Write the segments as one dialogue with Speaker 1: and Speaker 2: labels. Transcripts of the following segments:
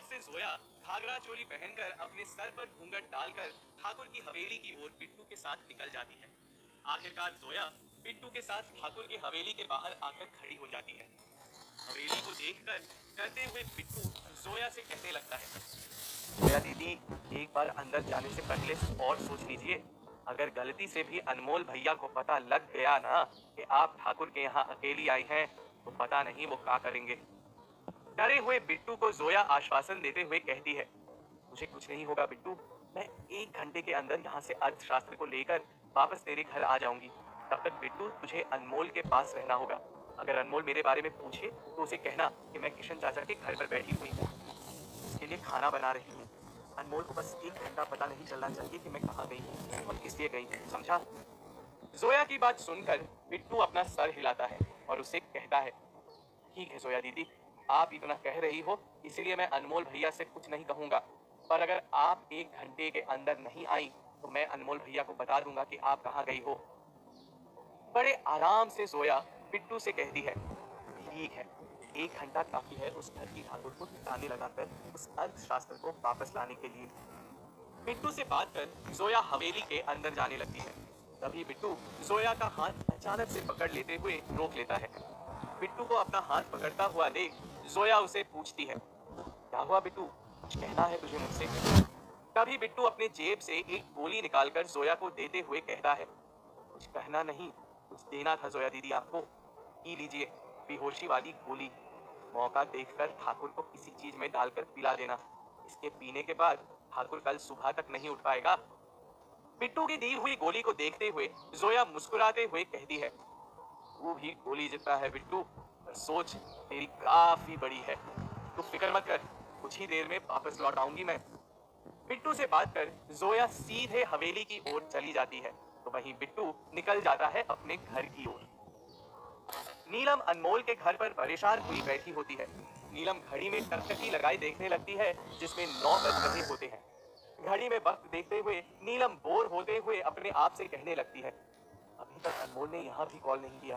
Speaker 1: से जोया घाघरा चोली पहनकर अपने सर पर घूंघट डालकर ठाकुर की हवेली की ओर बिट्टू के साथ निकल जाती है। आखिरकार जोया बिट्टू के साथ ठाकुर की हवेली के बाहर आकर खड़ी हो जाती है। हवेली को देखकर डरते हुए बिट्टू जोया से कहने लगता है, जोया दीदी, एक बार अंदर जाने से पहले और सोच लीजिए। अगर गलती से भी अनमोल भैया को पता लग गया ना कि आप ठाकुर के यहाँ अकेली आई हैं, तो पता नहीं वो क्या करेंगे। डरे हुए बिट्टू को जोया आश्वासन देते हुए कहती है, मुझे कुछ नहीं होगा बिट्टू, मैं 1 घंटे के अंदर यहाँ से अर्थशास्त्र को लेकर वापस तेरे घर आ जाऊंगी। तब तक बिट्टू तुझे अनमोल के पास रहना होगा। अगर अनमोल मेरे बारे में पूछे तो उसे कहना कि मैं किशन चाचा के घर पर बैठी हुई हूँ, उसके लिए खाना बना रही हूँ। अनमोल को बस 1 घंटा पता नहीं चलना चाहिए कि मैं कहाँ गई हूँ और किस लिए गई हूँ, समझा? जोया की बात सुनकर बिट्टू अपना सर हिलाता है और उसे कहता है, ठीक है जोया दीदी, आप इतना कह रही हो इसीलिए मैं अनमोल भैया से कुछ नहीं कहूंगा, पर अगर आप 1 घंटे के अंदर नहीं आई तो मैं अनमोल भैया को बता दूंगा कि आप कहाँ गई हो। बड़े आराम से जोया बिट्टू से कहती है, ठीक है, 1 घंटा काफी है उस घर की ठाकुर को ठिकाने लगाकर उस अर्थशास्त्र को वापस लाने के लिए। बिट्टू से बात कर जोया हवेली के अंदर जाने लगती है। तभी बिट्टू जोया का हाथ अचानक से पकड़ लेते हुए रोक लेता है। बिट्टू को अपना हाथ पकड़ता हुआ देख जोया उसे पूछती है, क्या हुआ बिट्टू, कुछ कहना है तुझे मुझसे? तभी बिट्टू अपने जेब से एक गोली निकालकर जोया को देते हुए कहता है, कुछ कहना नहीं, कुछ देना था जोया दीदी आपको, पी लीजिए, बेहोशी वाली गोली। मौका देखकर ठाकुर को किसी चीज में डालकर पिला देना, इसके पीने के बाद ठाकुर कल सुबह तक नहीं उठ पाएगा। बिट्टू की दी हुई गोली को देखते हुए जोया मुस्कुराते हुए कहती है, तू भी गोली जितना है बिट्टू, पर सोच तेरी काफी बड़ी है। तू फिक्र मत कर, कुछ ही देर में वापस लौट आऊंगी मैं। बिट्टू से बात कर जोया सीधे हवेली की ओर चली जाती है, तो वहीं बिट्टू निकल जाता है अपने घर की ओर। नीलम अनमोल के घर पर परेशान हुई बैठी होती है। नीलम घड़ी में टकटकी लगाई देखने लगती है जिसमें 9 बज रहे होते हैं। घड़ी में वक्त देखते हुए नीलम बोर होते हुए अपने आप से कहने लगती है, अभी तक अनमोल ने यहाँ भी कॉल नहीं किया,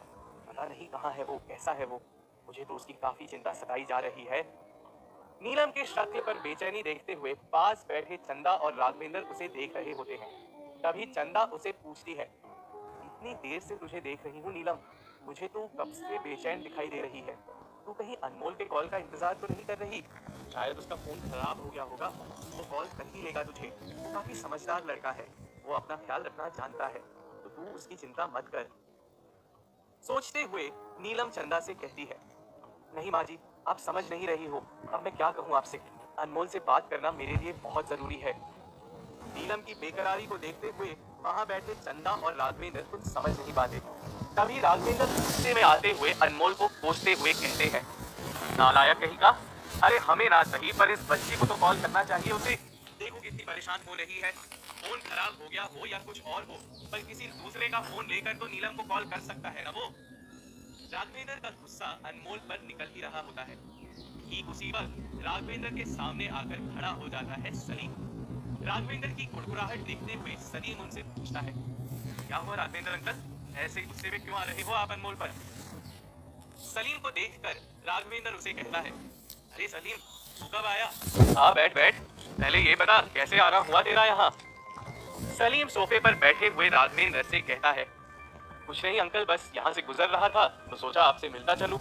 Speaker 1: पता नहीं कहाँ है वो, कैसा है वो, मुझे तो उसकी काफी चिंता सताई जा रही है। नीलम के शक्ल पर बेचैनी देखते हुए पास बैठे चंदा और राघवेंद्र उसे देख रहे होते हैं। तभी चंदा उसे पूछती है, इतनी देर से तुझे देख रही हूँ नीलम, मुझे तो कब से बेचैन दिखाई दे रही है। तू कहीं अनमोल के कॉल का इंतजार तो नहीं कर रही? शायद उसका फोन खराब हो गया होगा, वो कॉल कर ही लेगा तुझे। वो काफी समझदार लड़का है, वो अपना ख्याल रखना जानता है, तो तू उसकी चिंता मत कर। सोचते हुए नीलम चंदा से कहती है, नहीं माँ जी, आप समझ नहीं रही हो, अब मैं क्या कहूँ आपसे, अनमोल से बात करना मेरे लिए बहुत जरूरी है। नीलम की बेकरारी को देखते हुए वहां बैठे चंदा और राघवेंद्र कुछ समझ नहीं पाते। तभी राघवेंद्र गुस्से में आते हुए अनमोल को कोसते हुए कहते हैं, नालायक कहीं का, अरे हमें ना सही पर इस बच्ची को तो कॉल करना चाहिए उसे। देखो कितनी परेशान हो रही है, फोन खराब हो गया हो या कुछ और हो, पर किसी दूसरे का फोन लेकर तो नीलम को कॉल कर सकता है ना वो। राघवेंद्र का गुस्सा अनमोल पर निकल ही रहा होता है। ठीक उसी वक्त राघवेंद्र के सामने आकर खड़ा हो जाता है सलीम। राघवेंद्र की कुड़कुड़ाहट देखते हुए सलीम उनसे पूछता है, क्या हुआ राघवेंद्र अंकल, ऐसे गुस्से में क्यों आ रहे हो आप अनमोल पर? सलीम को देखकर राघवेंद्र उसे कहता है, अरे सलीम, तू कब आया? हाँ बैठ बैठ, पहले ये बता कैसे आना हुआ तेरा यहाँ? सलीम सोफे पर बैठे हुए राघवेंद्र से कहता है, कुछ नहीं अंकल, बस यहाँ से गुजर रहा था तो सोचा आपसे मिलता चलूं।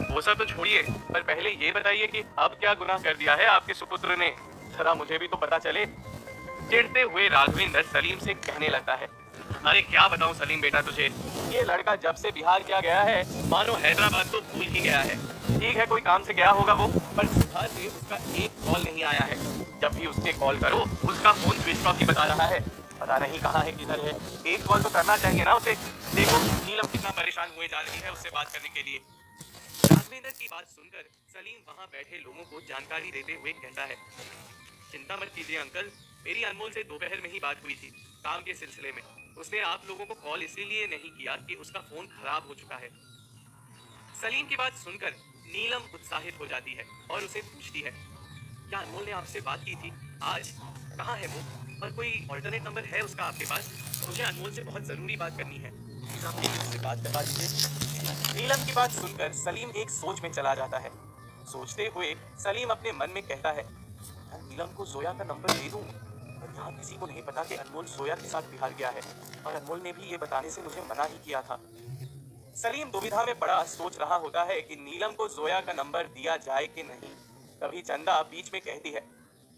Speaker 1: वो सब तो छोड़िए, पर पहले ये बताइए कि अब क्या गुनाह कर दिया है आपके सुपुत्र ने, जरा मुझे भी तो पता चले। चिढ़ते हुए राघवेंद्र सलीम से कहने लगता है, अरे क्या बताऊं सलीम बेटा तुझे, ये लड़का जब से बिहार क्या गया है मानो हैदराबाद तो भूल ही गया है। ठीक है कोई काम से गया होगा वो, पर सुबह से उसका एक कॉल नहीं आया है। जब भी उससे कॉल करो उसका फोन स्विच ऑफ ही बता रहा है, पता नहीं कहाँ है किधर है। एक कॉल तो करना चाहिए ना उसे। देखो नीलम कितना परेशान हुए जा रही है उससे बात करने के लिए। राघवेंद्र की बात सुनकर सलीम वहाँ बैठे लोगों को जानकारी देते हुए कहता है, चिंता मत कीजिए अंकल, मेरी अनमोल से दोपहर में ही बात हुई थी काम के सिलसिले में। उसने आप लोगों को कॉल इसलिए नहीं किया कि उसका फोन खराब हो चुका है। सलीम की बात सुनकर नीलम उत्साहित हो जाती है और उसे पूछती है, क्या अनमोल ने आपसे बात की थी आज? कहाँ है वो, और कोई ऑल्टरनेट नंबर है उसका आपके पास? मुझे अनमोल से बहुत जरूरी बात करनी है, आप उससे बात करवा दीजिए। नीलम की बात सुनकर सलीम एक सोच में चला जाता है। सोचते हुए सलीम अपने मन में कहता है, नीलम को जोया का नंबर दे दूं, पर यहाँ किसी को नहीं पता कि अनमोल जोया के साथ बिहार गया है, और अनमोल ने भी ये बताने से मुझे मना ही किया था। सलीम दुविधा में पड़ा सोच रहा होता है कि नीलम को जोया का नंबर दिया जाए कि नहीं। तभी चंदा बीच में कहती है,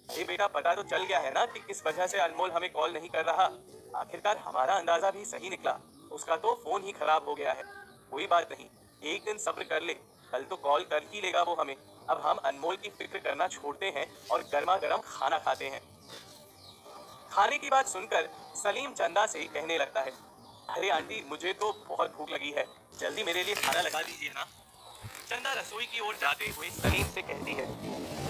Speaker 1: अरे बेटा, पता तो चल गया है ना कि किस वजह से अनमोल हमें कॉल नहीं कर रहा। आखिरकार हमारा अंदाजा भी सही निकला, उसका तो फोन ही खराब हो गया है। कोई बात नहीं, एक दिन सब्र कर ले, कल तो कॉल कर ही लेगा वो हमें। अब हम अनमोल की फिक्र करना छोड़ते हैं और गर्मा गर्म खाना खाते हैं। खाने की बात सुनकर सलीम चंदा से कहने लगता है, अरे आंटी, मुझे तो बहुत भूख लगी है, जल्दी मेरे लिए खाना लगा दीजिए ना। चंदा रसोई की ओर जाते हुए सलीम से कहती है,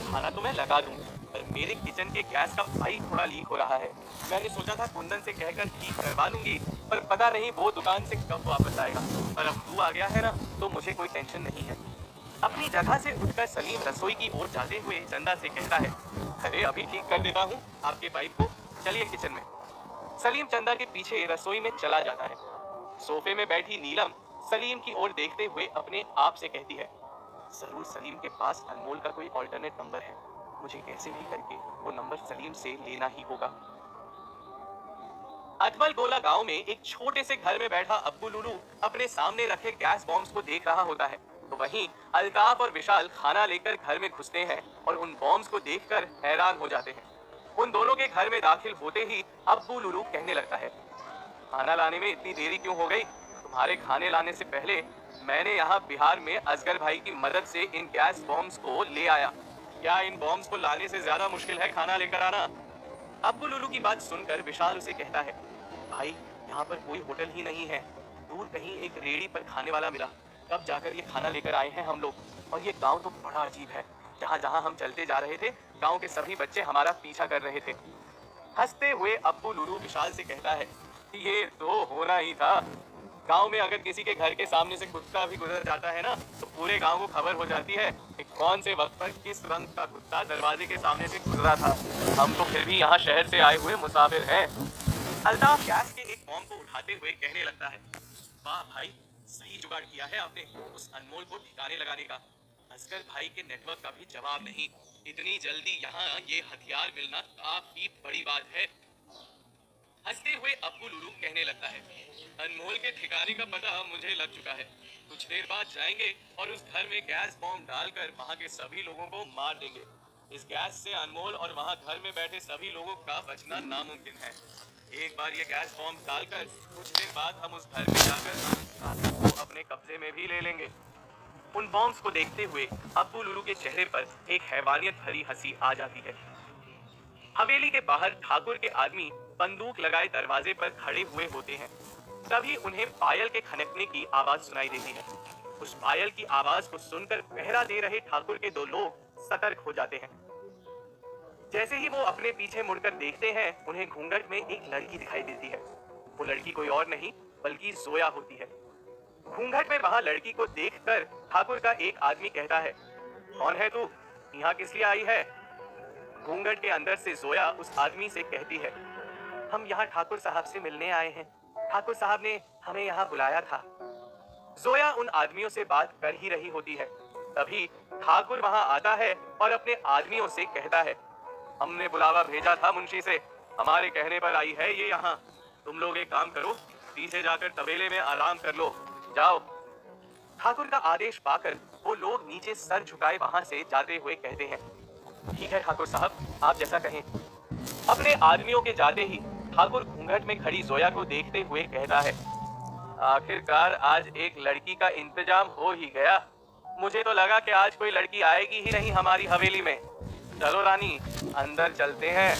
Speaker 1: खाना तो मैं लगा दूं, पर मेरे किचन के गैस का पाइप थोड़ा लीक हो रहा है। मैंने सोचा था कुंदन से कहकर ठीक करवा दूंगी, पर पता नहीं वो दुकान से कब वापस आएगा। पर अब तू आ गया है ना, तो मुझे कोई टेंशन नहीं है। अपनी जगह से उठकर सलीम रसोई की ओर जाते हुए चंदा से कहता है, अरे अभी ठीक कर देता हूँ आपके पाइप को, चलिए किचन में। सलीम चंदा के पीछे रसोई में चला जाता है। सोफे में बैठी नीलम सलीम की ओर देखते हुए अपने आप से कहती है, जरूर सलीम के पास अनमोल का कोई ऑल्टरनेट नंबर है, मुझे कैसे भी करके वो नंबर सलीम से लेना ही होगा। अकबल गोला गांव में एक छोटे से घर में बैठा अब्बू लुलू अपने सामने रखे गैस बॉम्ब्स को देख रहा होता है, तो वहीं अल्ताफ और विशाल खाना लेकर घर में घुसते हैं और उन बॉम्ब्स को देखकर हैरान हो जाते हैं। उन दोनों के घर में दाखिल होते ही अब्बू लुलू कहने लगता है, खाना लाने में इतनी देरी क्यों हो गई? तुम्हारे खाने लाने से पहले मैंने यहाँ बिहार में असगर भाई की मदद से इन गैस बॉम्ब्स को ले आया। क्या इन बॉम्ब्स को लाने से ज्यादा मुश्किल है खाना लेकर आना? अब्बू लुलू की बात सुनकर विशाल उसे कहता है, भाई, यहाँ पर कोई होटल ही नहीं है, दूर कहीं एक रेड़ी पर खाने वाला मिला, तब जाकर ये खाना लेकर आए हैं हम लोग। और ये गांव तो बड़ा अजीब है, जहाँ जहाँ हम चलते जा रहे थे गांव के सभी बच्चे हमारा पीछा कर रहे थे। हंसते हुए अब्बू लुलू विशाल से कहता है, ये तो होना ही था। गांव में अगर किसी के घर के सामने से कुत्ता भी गुजर जाता है ना, तो पूरे गांव को खबर हो जाती है कि कौन से वक्त पर किस रंग का कुत्ता दरवाजे के सामने से गुजरा था। हम तो फिर भी यहाँ शहर से आए हुए मुसाफिर हैं। अल्ताफ गैस के एक बॉम्ब को उठाते हुए कहने लगता है, वाह भाई, सही जुगाड़ किया है आपने उस अनमोल को ठिकाने लगाने का। असगर भाई के नेटवर्क का भी जवाब नहीं, इतनी जल्दी यहाँ ये हथियार मिलना काफी बड़ी बात है। हंसते हुए अब्बू लुलू कहने लगता है, अनमोल के ठिकाने का पता मुझे लग चुका है। कुछ देर बाद जाएंगे और उस घर में गैस बॉम्ब डालकर वहाँ के सभी लोगों को मार देंगे। इस गैस से अनमोल और वहाँ घर में बैठे सभी लोगों का बचना नामुमकिन है। एक बार ये गैस बॉम्ब डालकर कुछ देर बाद हम उस घर में जाकर को अपने कब्जे में भी ले लेंगे। उन बॉम्ब्स को देखते हुए अब्बू लुलू के चेहरे पर एक हैवानियत भरी हंसी आ जाती है। हवेली के बाहर ठाकुर के आदमी बंदूक लगाए दरवाजे पर खड़े हुए होते हैं। तभी उन्हें पायल के खनकने की आवाज सुनाई देती है। उस पायल की आवाज को सुनकर पहरा दे रहे ठाकुर के दो लोग सतर्क हो जाते हैं। जैसे ही वो अपने पीछे मुड़कर देखते हैं, उन्हें घूंघट में एक लड़की दिखाई देती है। वो लड़की कोई और नहीं बल्कि जोया होती है। घूंघट में वहां लड़की को देखकर ठाकुर का एक आदमी कहता है, कौन है तू? यहाँ किस लिए आई है? घूंघट के अंदर से जोया उस आदमी से कहती है, हम यहाँ ठाकुर साहब से मिलने आए हैं, ठाकुर साहब ने हमें यहाँ बुलाया था। जोया उन आदमियों से बात कर ही रही होती है, तभी ठाकुर वहाँ आता है और अपने आदमियों से कहता है, हमने बुलावा भेजा था मुंशी से, हमारे कहने पर आई है ये यहाँ। तुम लोग एक काम करो, पीछे जाकर तबेले में आराम कर लो, जाओ। ठाकुर का आदेश पाकर वो लोग नीचे सर झुकाए वहां से जाते हुए कहते हैं, ठीक है ठाकुर साहब, आप जैसा कहें। अपने आदमियों के जाते ही ठाकुर घूंघट में खड़ी जोया को देखते हुए कहता है, आखिरकार आज एक लड़की का इंतजाम हो ही गया। मुझे तो लगा कि आज कोई लड़की आएगी ही नहीं हमारी हवेली में। चलो रानी, अंदर चलते हैं।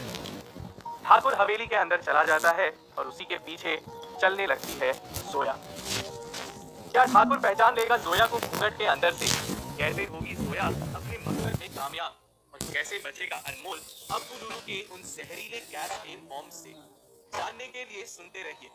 Speaker 1: ठाकुर हवेली के अंदर चला जाता है और उसी के पीछे चलने लगती है जोया। क्या ठाकुर पहचान लेगा जोया को घूंघट के अंदर से? कैसे होगी जोया अपने मकसद में कामयाब? और कैसे बचेगा अनमोल अब्बू लुलू के उन जहरीले गैस के बॉम्ब से? जानने के लिए सुनते रहिए।